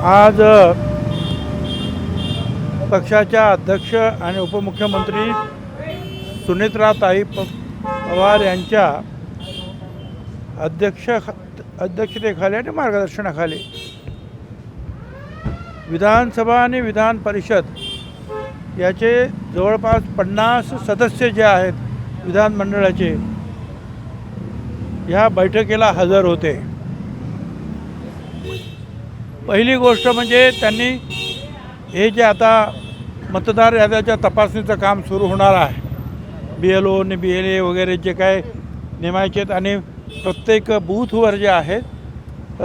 आज पक्षाच्या अध्यक्ष आणि उपमुख्यमंत्री सुनेत्राताई पवार यांच्या अध्यक्षतेखाली आणि मार्गदर्शनाखाली विधानसभा आणि विधान परिषद याचे जवळपास 50 सदस्य जे आहेत विधानमंडळाचे ह्या बैठकीला हजर होते. पहिली गोष्ट म्हणजे त्यांनी हे जे आता मतदार याद्याच्या तपासणीचं काम सुरू होणार आहे, BLO आणि BLA वगैरे जे काय नेमायचे आहेत आणि प्रत्येक बूथवर जे आहेत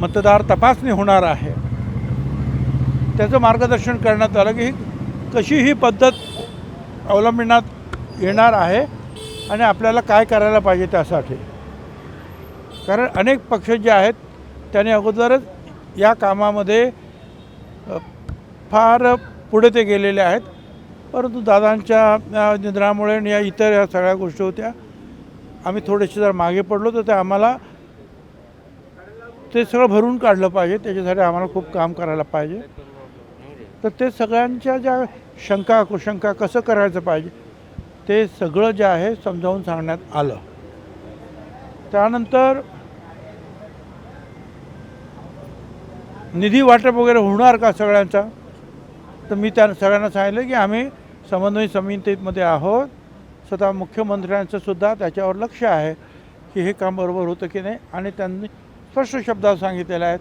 मतदार तपासणी होणार आहे, त्याचं मार्गदर्शन करण्यात आलं की कशी ही पद्धत अवलंबण्यात येणार आहे आणि आपल्याला काय करायला पाहिजे त्यासाठी. कारण अनेक पक्ष जे आहेत त्याने अगोदरच या कामामध्ये फार पुढे ते गेलेले आहेत, परंतु दादांच्या निधनामुळे आणि या इतर या सगळ्या गोष्टी होत्या, आम्ही थोडेसे जर मागे पडलो तर ते आम्हाला ते सगळं भरून काढलं पाहिजे, त्याच्यासाठी आम्हाला खूप काम करायला पाहिजे. तर ते सगळ्यांच्या ज्या शंका कुशंका कसं करायचं पाहिजे ते सगळं जे आहे समजावून सांगण्यात आलं. त्यानंतर निधी वाटप वगैरे होणार का सगळ्यांचा, तर मी त्या सगळ्यांना सांगितलं की आम्ही समन्वय समितीमध्ये आहोत. स्वतः मुख्यमंत्र्यांचं सुद्धा त्याच्यावर लक्ष आहे की हे काम बरोबर होतं की नाही, आणि त्यांनी स्पष्ट शब्दात सांगितलेलं आहे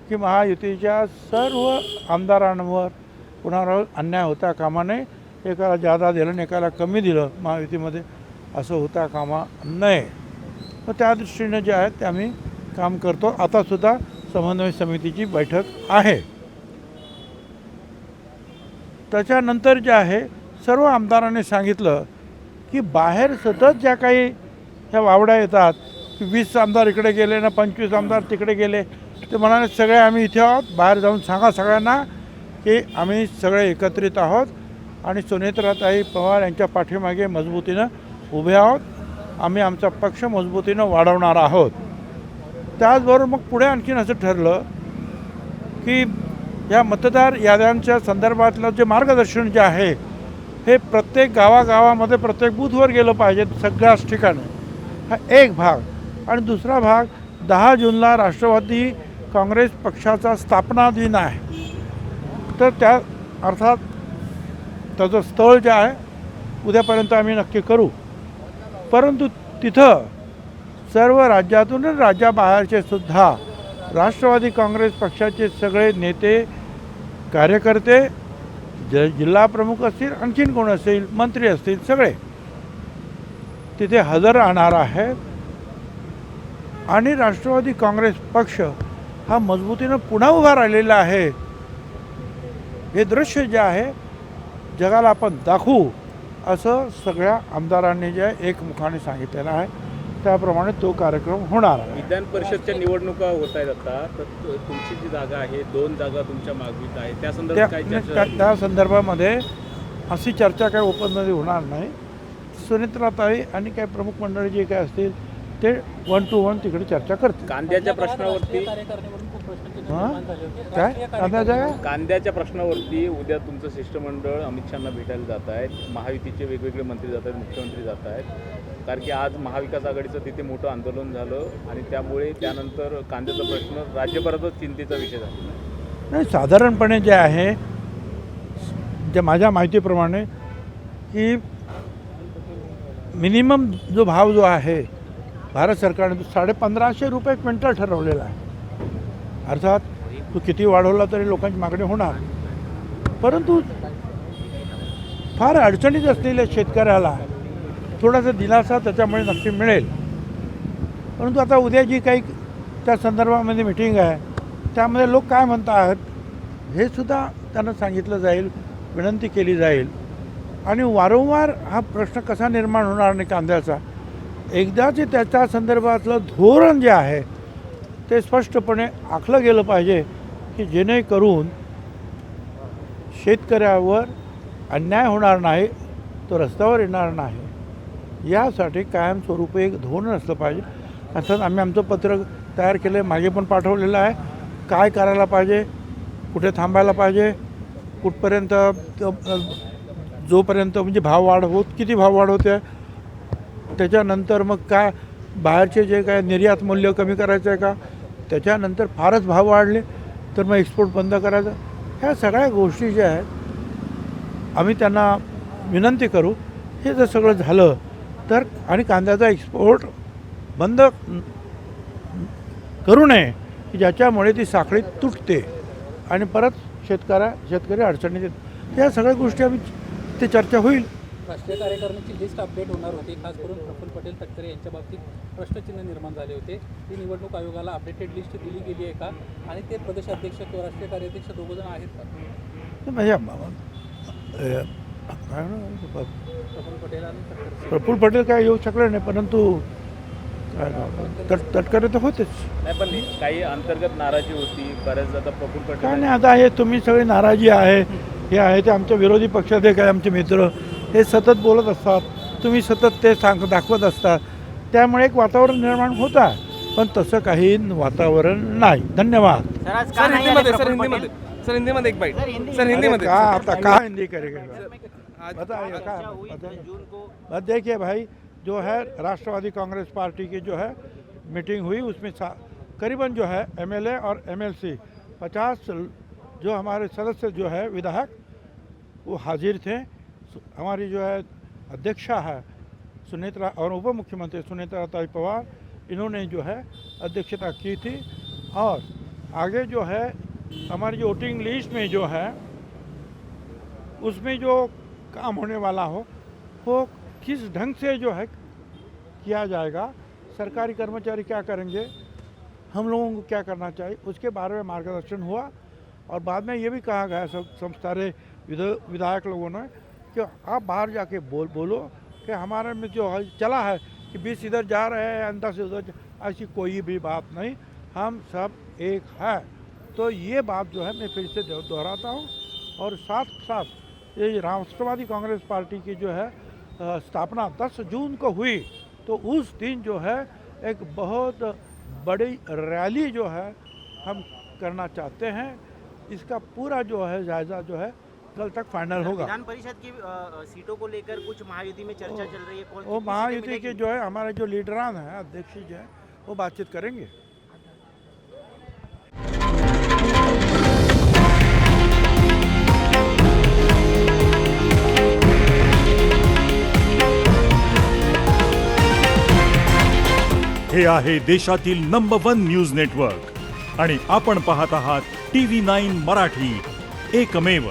की महायुतीच्या सर्व आमदारांवर कुणावर अन्याय होता कामा नये, एकाला जादा दिलं आणि एकाला कमी दिलं महायुतीमध्ये असं होता कामा नये. मग त्या दृष्टीनं जे आहे ते आम्ही काम करतो. आतासुद्धा समन्वय समितीची बैठक आहे. त्याच्यानंतर जे आहे सर्व आमदारांनी सांगितलं की बाहेर सतत ज्या काही ह्या वावड्या येतात की 20 आमदार इकडे गेले ना 25 आमदार तिकडे गेले, ते म्हणाले सगळे आम्ही इथे आहोत, बाहेर जाऊन सांगा सगळ्यांना की आम्ही सगळे एकत्रित आहोत आणि सुनेत्राताई पवार यांच्या पाठीमागे मजबूतीनं उभे आहोत, आम्ही आमचा पक्ष मजबूतीनं वाढवणार आहोत. त्याचबरोबर मग पुढे आणखीन असं ठरलं की या मतदार याद्यांच्या संदर्भातलं जे मार्गदर्शन जे आहे हे प्रत्येक गावागावामध्ये प्रत्येक बूथवर गेलं पाहिजे सगळ्याच ठिकाणी. हा एक भाग. आणि दुसरा भाग 10 जूनला राष्ट्रवादी काँग्रेस पक्षाचा स्थापना दिन आहे, तर त्या अर्थात त्याचं स्थळ जे आहे उद्यापर्यंत आम्ही नक्की करू. परंतु तिथं सर्व राज्यातून आणि राज्याबाहेरचे सुद्धा राष्ट्रवादी काँग्रेस पक्षाचे सगळे नेते कार्यकर्ते जिल्हा प्रमुख असतील, आणखीन कोण असेल, मंत्री असतील, सगळे तिथे हजर राहणार आहे. आणि राष्ट्रवादी काँग्रेस पक्ष हा मजबूतीनं पुन्हा उभा राहिलेला आहे, हे दृश्य जे आहे जगाला आपण दाखवू असं सगळ्या आमदारांनी जे एकमुखाने सांगितलेलं आहे, त्याप्रमाणे तो कार्यक्रम होणार आहे. विधान परिषदच्या निवडणुका होत आहेत आता, तर तुमची जी जागा आहे 2 जागा तुमच्या मागवीत आहे, त्या संदर्भात काय चर्चा? त्या संदर्भामध्ये अशी चर्चा काही ओपनमध्ये होणार नाही. सुनेत्राताई आणि काही प्रमुख मंडळी जे काय असतील ते 1 to 1 तिकडे चर्चा करतील. कांद्याच्या प्रश्नावरती कांद्याच्या प्रश्नावरती उद्या तुमचं शिष्टमंडळ अमित शहांना भेटायला जात आहेत, महायुतीचे वेगवेगळे मंत्री जात आहेत, मुख्यमंत्री जात आहेत, कारण की आज महाविकास आघाडीचं तिथे मोठं आंदोलन झालं आणि त्यामुळे त्यानंतर कांद्याचा प्रश्न राज्यभरातच चिंतेचा विषय झाला. नाही, साधारणपणे जे आहे जे माझ्या माहितीप्रमाणे की मिनिमम जो भाव जो आहे भारत सरकारने तो 1550 रुपये क्विंटल ठरवलेला आहे. अर्थात तो किती वाढवला तरी लोकांची मागणी होणार, परंतु फार अडचणीत असलेल्या शेतकऱ्याला थोडासा दिलासा त्याच्यामुळे नक्की मिळेल. परंतु आता उद्या जी काही त्या संदर्भामध्ये मिटिंग आहे त्यामध्ये लोक काय म्हणतात हे सुद्धा त्यांना सांगितलं जाईल, विनंती केली जाईल. आणि वारंवार हा प्रश्न कसा निर्माण होणार नाही कांद्याचा, एकदाचे त्याच्या संदर्भातलं धोरण जे आहे ते स्पष्टपणे आखलं गेलं पाहिजे की जेणेकरून शेतकऱ्यावर अन्याय होणार नाही, तो रस्त्यावर येणार नाही, यासाठी कायमस्वरूपी एक धोरण असलं पाहिजे. अर्थात आम्ही आमचं पत्रक तयार केलं आहे, मागे पण पाठवलेलं आहे, काय करायला पाहिजे कुठे थांबायला पाहिजे, कुठपर्यंत जोपर्यंत म्हणजे भाववाढ किती भाववाढ होते, त्याच्यानंतर मग काय बाहेरचे जे काय निर्यात मूल्य कमी करायचं आहे का, त्याच्यानंतर फारच भाव वाढले तर मग एक्सपोर्ट बंद करायचं. ह्या सगळ्या गोष्टी ज्या आहेत आम्ही त्यांना विनंती करू. हे जर सगळं झालं तर आणि कांद्याचा एक्सपोर्ट बंद करू नये की ज्याच्यामुळे ती साखळी तुटते आणि परत शेतकरी अडचणीत येतात. या सगळ्या गोष्टी आम्ही ते चर्चा होईल. राष्ट्रीय कार्यकारिणीची लिस्ट अपडेट होणार होती. खास करून प्रफुल्ल पटेल तटकरे यांच्या बाबतीत प्रश्नचिन्ह निर्माण झाले होते. ती निवडणूक आयोगाला अपडेटेड लिस्ट दिली गेली आहे का, आणि ते प्रदेशाध्यक्ष किंवा राष्ट्रीय कार्याध्यक्ष दोघं जण आहेत का? म्हणजे प्रफुल्ल पटेल आणि तटकरे. प्रफुल्ल पटेल काय येऊ शकले नाही, परंतु तटकरे तर होतेच. नाही, पण काही अंतर्गत नाराजी होती बऱ्याच. आता प्रफुल्ल काय पटेल नाही, आता हे तुम्ही सगळी नाराजी आहे हे आहे ते आमच्या विरोधी पक्षाचे काय आमचे मित्र हे सतत बोलत असतात, तुम्ही सतत ते दाखवत असतात, त्यामुळे एक वातावरण निर्माण होत आहे, पण तसं काही वातावरण नाही. धन्यवाद. सर हिंदी में एक बाइट सर हिंदी में का आता का हिंदी करेगा बस देखिए भाई, जो है राष्ट्रवादी कांग्रेस पार्टी की जो है मीटिंग हुई, उसमें करीबन जो है एमएलए और एमएलसी 50 जो हमारे सदस्य जो है विधायक वो हाजिर थे. हमारी जो है अध्यक्षा है सुनेत्रा और उप मुख्यमंत्री सुनेत्रा पवार, इन्होंने जो है अध्यक्षता की थी. और आगे जो है हमारी जो वोटिंग लिस्ट में जो है उसमें जो काम होने वाला हो वो किस ढंग से जो है किया जाएगा, सरकारी कर्मचारी क्या करेंगे, हम लोगों को क्या करना चाहिए, उसके बारे में मार्गदर्शन हुआ. और बाद में ये भी कहा गया सब सारे विधायक लोगों ने कि आप बाहर जाके बोलो कि हमारे में जो चला है कि 20 इधर जा रहे हैं 10 उधर, ऐसी कोई भी बात नहीं, हम सब एक है. तो ये बात जो है मैं फिर से दोहराता हूँ. और साथ साथ ये राष्ट्रवादी कांग्रेस पार्टी की जो है स्थापना 10 जून को हुई, तो उस दिन जो है एक बहुत बड़ी रैली जो है हम करना चाहते हैं. इसका पूरा जो है जायज़ा जो है कल तक फाइनल होगा. विधान परिषद की सीटों को लेकर कुछ महायुति में चर्चा चल रही है. वो महायुति के जो है हमारे जो लीडरान हैं, अध्यक्ष जो है वो बातचीत करेंगे. हे आहे देशातील नंबर 1 न्यूज नेटवर्क आणि आपण पाहत आहात TV9 मराठी, एकमेव.